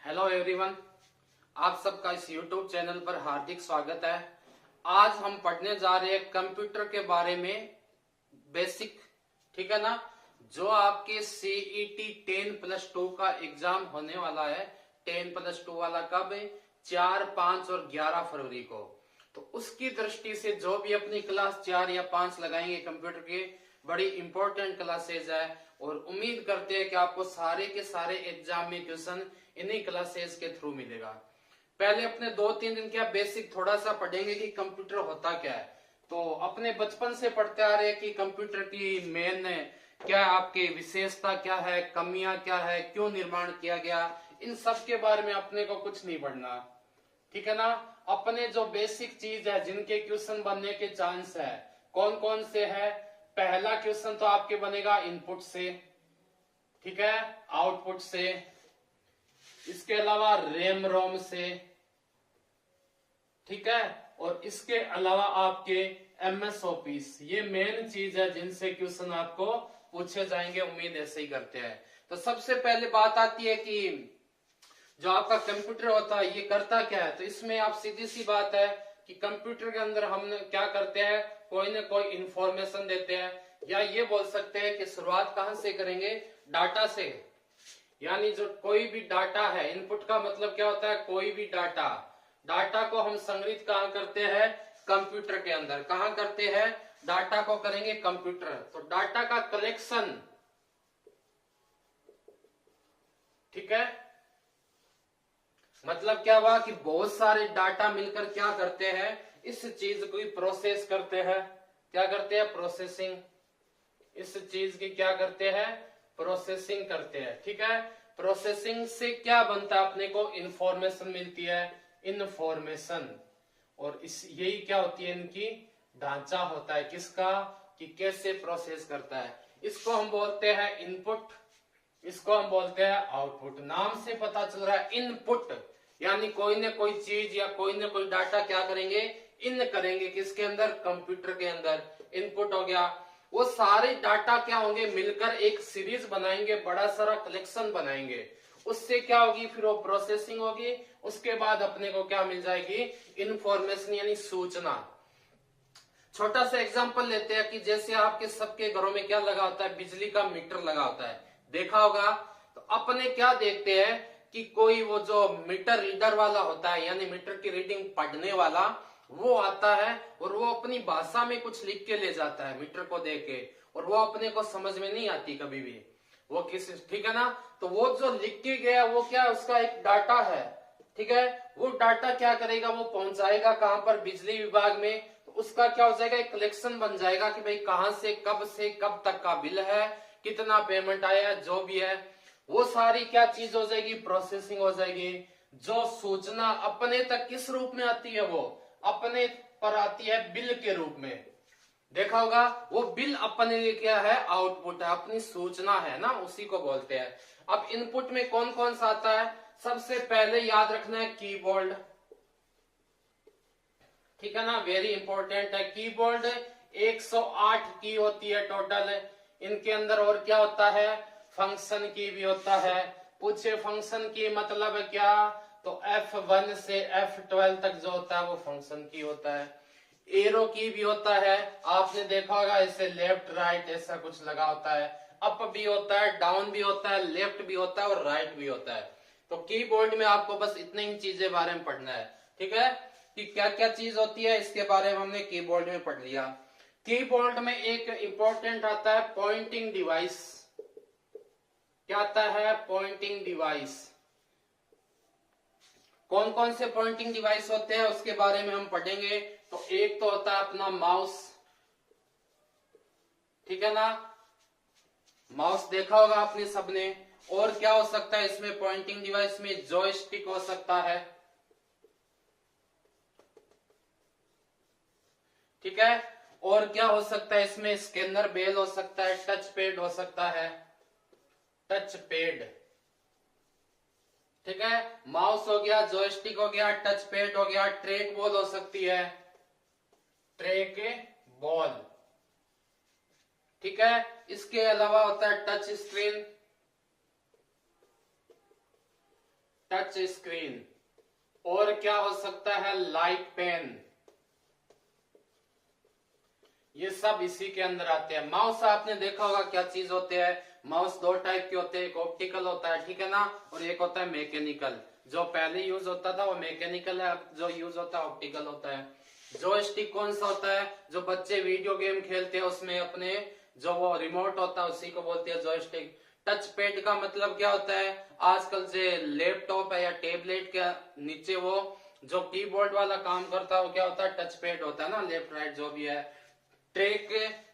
Hello everyone, आप सबका इस यूट्यूब चैनल पर हार्दिक स्वागत है। आज हम पढ़ने जा रहे हैं कंप्यूटर के बारे में बेसिक। ठीक है ना। जो आपके सीईटी 10+2 का एग्जाम होने वाला है, 10+2 वाला कब है? 4, 5 और 11 फरवरी को। तो उसकी दृष्टि से जो भी अपनी क्लास 4 या 5 लगाएंगे कंप्यूटर के, बड़ी इंपॉर्टेंट क्लासेज है और उम्मीद करते हैं कि आपको सारे के सारे एग्जाम में क्वेश्चन इन्हीं क्लासेस के थ्रू मिलेगा। पहले अपने 2-3 दिन क्या बेसिक थोड़ा सा पढ़ेंगे कि कंप्यूटर होता क्या है। तो अपने बचपन से पढ़ते आ रहे हैं कि कंप्यूटर की मेन क्या आपकी विशेषता क्या है, कमियां क्या है, क्यों निर्माण किया गया, इन सब के बारे में अपने को कुछ नहीं पढ़ना। ठीक है ना। अपने जो बेसिक चीज है जिनके क्वेश्चन बनने के चांस है, कौन कौन से है? पहला क्वेश्चन तो आपके बनेगा इनपुट से, ठीक है, आउटपुट से, इसके अलावा रैम रोम से, ठीक है, और इसके अलावा आपके एमएसओपीस। ये मेन चीज है जिनसे क्वेश्चन आपको पूछे जाएंगे, उम्मीद ऐसे ही करते हैं। तो सबसे पहले बात आती है कि जो आपका कंप्यूटर होता है ये करता क्या है। तो इसमें आप सीधी सी बात है कि कंप्यूटर के अंदर हम क्या करते हैं, कोई ना कोई इंफॉर्मेशन देते हैं, या ये बोल सकते हैं कि शुरुआत कहां से करेंगे? डाटा से। यानी जो कोई भी डाटा है, इनपुट का मतलब क्या होता है? कोई भी डाटा। डाटा को हम संग्रहित कहां करते हैं? कंप्यूटर के अंदर। कहां करते हैं? डाटा को करेंगे कंप्यूटर। तो डाटा का कलेक्शन, ठीक है, मतलब क्या हुआ कि बहुत सारे डाटा मिलकर क्या करते हैं, इस चीज को प्रोसेस करते हैं। क्या करते हैं? प्रोसेसिंग। इस चीज की क्या करते हैं? प्रोसेसिंग करते हैं। ठीक है। प्रोसेसिंग से क्या बनता है? अपने को इंफॉर्मेशन मिलती है, इंफॉर्मेशन। और इस यही क्या होती है? इनकी ढांचा होता है किसका, कि कैसे प्रोसेस करता है। इसको हम बोलते हैं इनपुट, इसको हम बोलते हैं आउटपुट। नाम से पता चल रहा है इनपुट, यानी कोई ना कोई चीज या कोई ना कोई डाटा क्या करेंगे? इन करेंगे किसके अंदर? कंप्यूटर के अंदर। इनपुट हो गया। वो सारे डाटा क्या होंगे? मिलकर एक सीरीज बनाएंगे, बड़ा सारा कलेक्शन बनाएंगे। उससे क्या होगी? फिर वो प्रोसेसिंग होगी। उसके बाद अपने को क्या मिल जाएगी? इंफॉर्मेशन यानी सूचना। छोटा सा एग्जांपल लेते हैं कि जैसे आपके सबके घरों में क्या लगा होता है? बिजली का मीटर लगा होता है, देखा होगा। तो अपने क्या देखते हैं कि कोई वो जो मीटर रीडर वाला होता है, यानी मीटर की रीडिंग पढ़ने वाला, वो आता है और वो अपनी भाषा में कुछ लिख के ले जाता है मीटर को देख के, और वो अपने को समझ में नहीं आती कभी भी वो किस, ठीक है ना। तो वो जो लिख के गया वो क्या, उसका एक डाटा है, ठीक है। वो डाटा क्या करेगा? वो पहुंचाएगा कहां पर? बिजली विभाग में। तो उसका क्या हो जाएगा? एक कलेक्शन बन जाएगा कि भाई कहां से कब तक का बिल है, कितना पेमेंट आया है, जो भी है वो सारी क्या चीज हो जाएगी? प्रोसेसिंग हो जाएगी। जो सूचना अपने तक किस रूप में आती है? वो अपने पर आती है बिल के रूप में, देखा होगा। वो बिल अपने लिए क्या है? आउटपुट है, अपनी सूचना है ना, उसी को बोलते हैं। अब इनपुट में कौन कौन सा आता है? सबसे पहले याद रखना है कीबोर्ड, ठीक है ना, वेरी इंपॉर्टेंट है कीबोर्ड। 108 की होती है टोटल। इनके अंदर और क्या होता है? फंक्शन की भी होता है। पूछे फंक्शन की मतलब है क्या? तो F1 से F12 तक जो होता है वो फंक्शन की होता है। एरो की भी होता है, आपने देखा होगा ऐसे लेफ्ट राइट ऐसा कुछ लगा होता है। अप भी होता है, डाउन भी होता है, लेफ्ट भी होता है और राइट भी होता है। तो कीबोर्ड में आपको बस इतनी ही चीजें बारे में पढ़ना है, ठीक है, कि क्या क्या चीज होती है इसके बारे में हमने कीबोर्ड में पढ़ लिया। कीबोर्ड में एक इंपॉर्टेंट आता है पॉइंटिंग डिवाइस। क्या आता है? Pointing device. कौन कौन से पॉइंटिंग डिवाइस होते हैं उसके बारे में हम पढ़ेंगे। तो एक तो होता है अपना माउस, ठीक है ना, माउस देखा होगा आपने सबने। और क्या हो सकता है इसमें पॉइंटिंग डिवाइस में? जॉयस्टिक हो सकता है, ठीक है। और क्या हो सकता है इसमें? स्कैनर बेल हो सकता है, टच पैड हो सकता है, टच पैड, ठीक है। माउस हो गया, जॉयस्टिक हो गया, टच पैड हो गया, ट्रैक बॉल हो सकती है, ट्रैक बॉल, ठीक है। इसके अलावा होता है टच स्क्रीन, टच स्क्रीन। और क्या हो सकता है, लाइट पेन। ये सब इसी के अंदर आते हैं। माउस आपने देखा होगा क्या चीज होते हैं, माउस दो टाइप के होते हैं, एक ऑप्टिकल होता है, ठीक है ना, और एक होता है मैकेनिकल। जो पहले यूज होता था वो मैकेनिकल है, अब जो यूज होता है ऑप्टिकल होता है। जॉयस्टिक कौन सा होता है, जो बच्चे वीडियो गेम खेलते हैं उसमें अपने जो वो रिमोट होता है उसी को बोलते हैं जॉयस्टिक। टच पैड का मतलब क्या होता है, आजकल जो लैपटॉप है या टेबलेट के नीचे वो जो कीबोर्ड वाला काम करता है वो क्या होता है, टच पैड होता है ना, लेफ्ट राइट जो भी है। ट्रैक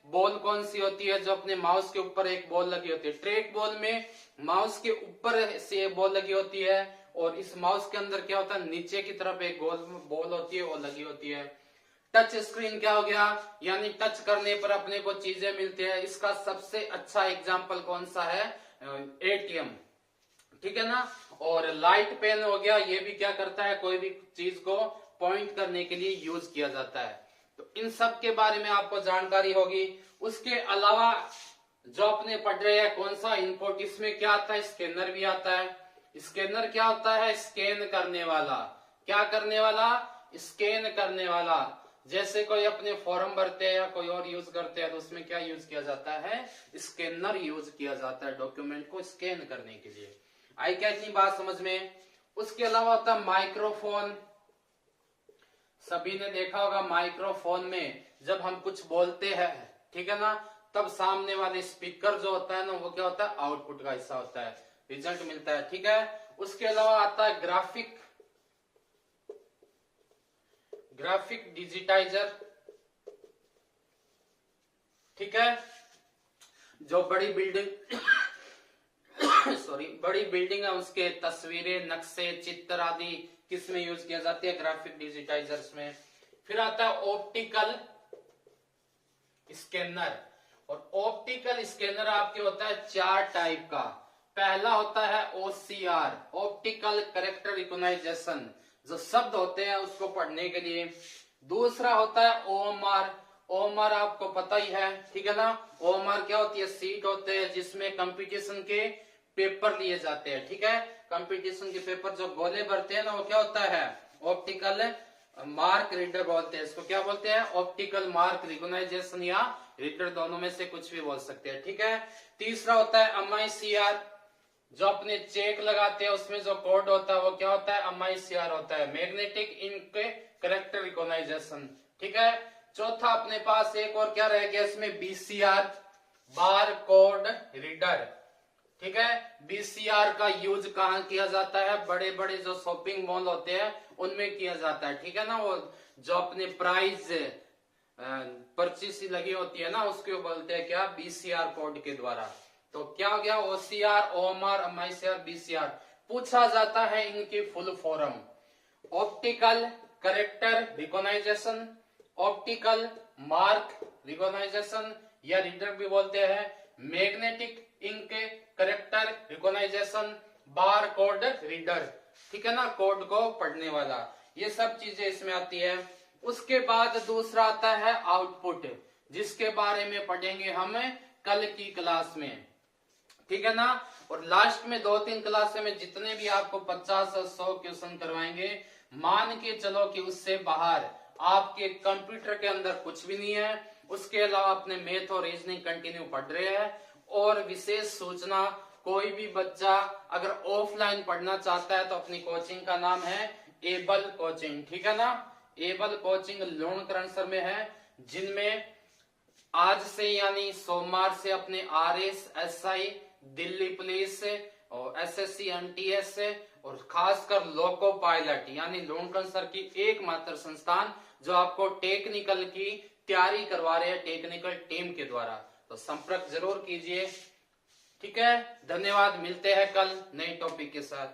बॉल कौन सी होती है, जो अपने माउस के ऊपर एक बॉल लगी होती है। ट्रैक बॉल में माउस के ऊपर से बॉल लगी होती है और इस माउस के अंदर क्या होता है, नीचे की तरफ एक गोल बॉल होती है वो लगी होती है। टच स्क्रीन क्या हो गया, यानी टच करने पर अपने को चीजें मिलती है। इसका सबसे अच्छा एग्जांपल कौन सा है, एटीएम, ठीक है ना। और लाइट पेन हो गया, ये भी क्या करता है, कोई भी चीज को पॉइंट करने के लिए यूज किया जाता है। तो इन सब के बारे में आपको जानकारी होगी। उसके अलावा जो अपने पढ़ रहे हैं कौन सा इनपुट, इसमें क्या आता है, स्कैनर भी आता है। स्कैनर क्या होता है, स्कैन करने वाला। क्या करने वाला, स्कैन करने वाला। जैसे कोई अपने फॉर्म भरते हैं या कोई और यूज करते हैं तो उसमें क्या यूज किया जाता है, स्कैनर यूज किया जाता है डॉक्यूमेंट को स्कैन करने के लिए। आई क्या इतनी बात समझ में। उसके अलावा होता है माइक्रोफोन। सभी ने देखा होगा माइक्रोफोन में जब हम कुछ बोलते हैं, ठीक है ना, तब सामने वाले स्पीकर जो होता है ना वो क्या होता है, आउटपुट का हिस्सा होता है, रिजल्ट मिलता है, ठीक है। उसके अलावा आता है ग्राफिक डिजिटाइजर, ठीक है। जो बड़ी बिल्डिंग बड़ी बिल्डिंग है उसके तस्वीरें, नक्शे, चित्र आदि किस में यूज किया जाती है, ग्राफिक डिजिटाइजर्स में। फिर आता है ऑप्टिकल स्कैनर। और ऑप्टिकल स्कैनर आपके होता है 4 टाइप का। पहला होता है OCR, ऑप्टिकल कैरेक्टर रिकॉग्नाइजेशन, जो शब्द होते हैं उसको पढ़ने के लिए। दूसरा होता है OMR। OMR आपको पता ही है, ठीक है ना। OMR क्या होती है, सीट होते हैं जिसमें कंपटीशन के पेपर लिए जाते हैं, ठीक है। कंपटीशन के पेपर जो गोले भरते हैं ना वो क्या होता है, ऑप्टिकल मार्क रीडर बोलते हैं इसको। क्या बोलते हैं, ऑप्टिकल मार्क रिकॉग्नाइजेशन या रीडर, दोनों में से कुछ भी बोल सकते हैं, ठीक है। तीसरा होता है MICR, जो अपने चेक लगाते हैं उसमें जो कोड होता है वो क्या होता है, MICR होता है, मैग्नेटिक इंक कैरेक्टर रिकॉग्नाइजेशन, ठीक है। चौथा अपने पास एक और क्या रह गया इसमें, BCR, बार कोड रीडर, ठीक है। BCR का यूज कहाँ किया जाता है, बड़े बड़े जो शॉपिंग मॉल होते हैं उनमें किया जाता है, ठीक है ना। वो जो अपने प्राइस पर्ची सी लगी होती है ना उसको बोलते हैं क्या, BCR कोड के द्वारा। तो क्या हो गया, OCR, OMR, MICR, BCR। पूछा जाता है इनकी full form, optical character recognization, optical mark recognization या रीडर भी बोलते हैं, magnetic ink character recognization, bar code reader, ठीक है ना, कोड को पढ़ने वाला। ये सब चीजें इसमें आती है। उसके बाद दूसरा आता है आउटपुट, जिसके बारे में पढ़ेंगे हम कल की क्लास में, ठीक है ना। और लास्ट में 2-3 क्लास में जितने भी आपको 50 और 100 क्वेश्चन करवाएंगे, मान के चलो कि उससे बाहर आपके कंप्यूटर के अंदर कुछ भी नहीं है। उसके अलावा अपने मैथ और रीजनिंग कंटिन्यू पढ़ रहे हैं। और विशेष सूचना, कोई भी बच्चा अगर ऑफलाइन पढ़ना चाहता है तो अपनी कोचिंग का नाम है एबल कोचिंग, ठीक है ना। एबल कोचिंग लोणकरणसर में है, जिनमें आज से यानी सोमवार से अपने RSSI, दिल्ली पुलिस और SSC MTS और खासकर लोको पायलट यानी लोणकरणसर की एकमात्र संस्थान जो आपको टेक्निकल की तैयारी करवा रहे हैं टेक्निकल टीम के द्वारा। तो संपर्क जरूर कीजिए, ठीक है। धन्यवाद, मिलते हैं कल नए टॉपिक के साथ।